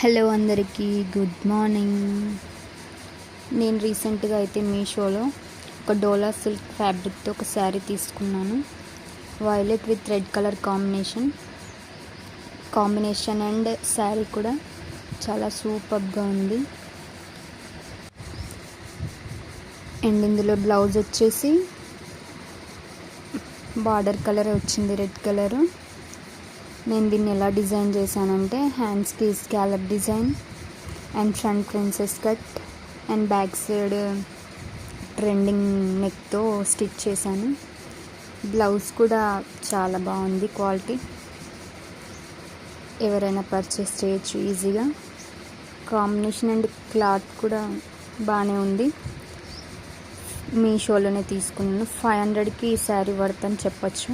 Hello అందరికీ good morning. నేను రీసెంట్గా అయితే మీషోలో ఒక డోలా సిల్క్ ఫ్యాబ్రిక్తో ఒక శారీ తీసుకున్నాను. Violet with red colour combination and sari కూడా చాలా సూపర్గా ఉంది. అండ్ ఇందులో బ్లౌజ్ వచ్చేసి బార్డర్ కలర్ వచ్చింది, రెడ్ కలరు. నేను దీన్ని ఎలా డిజైన్ చేశానంటే హ్యాండ్స్కి scallop design and front princess cut and back side trending నెక్తో స్టిచ్ చేశాను. బ్లౌజ్ కూడా చాలా బాగుంది, క్వాలిటీ ఎవరైనా పర్చేస్ చేయొచ్చు ఈజీగా. కాంబినేషన్ అండ్ క్లాత్ కూడా బాగానే ఉంది. మీషోలోనే తీసుకున్నాను. 500కి ఈ శారీ వర్త్ అని చెప్పచ్చు.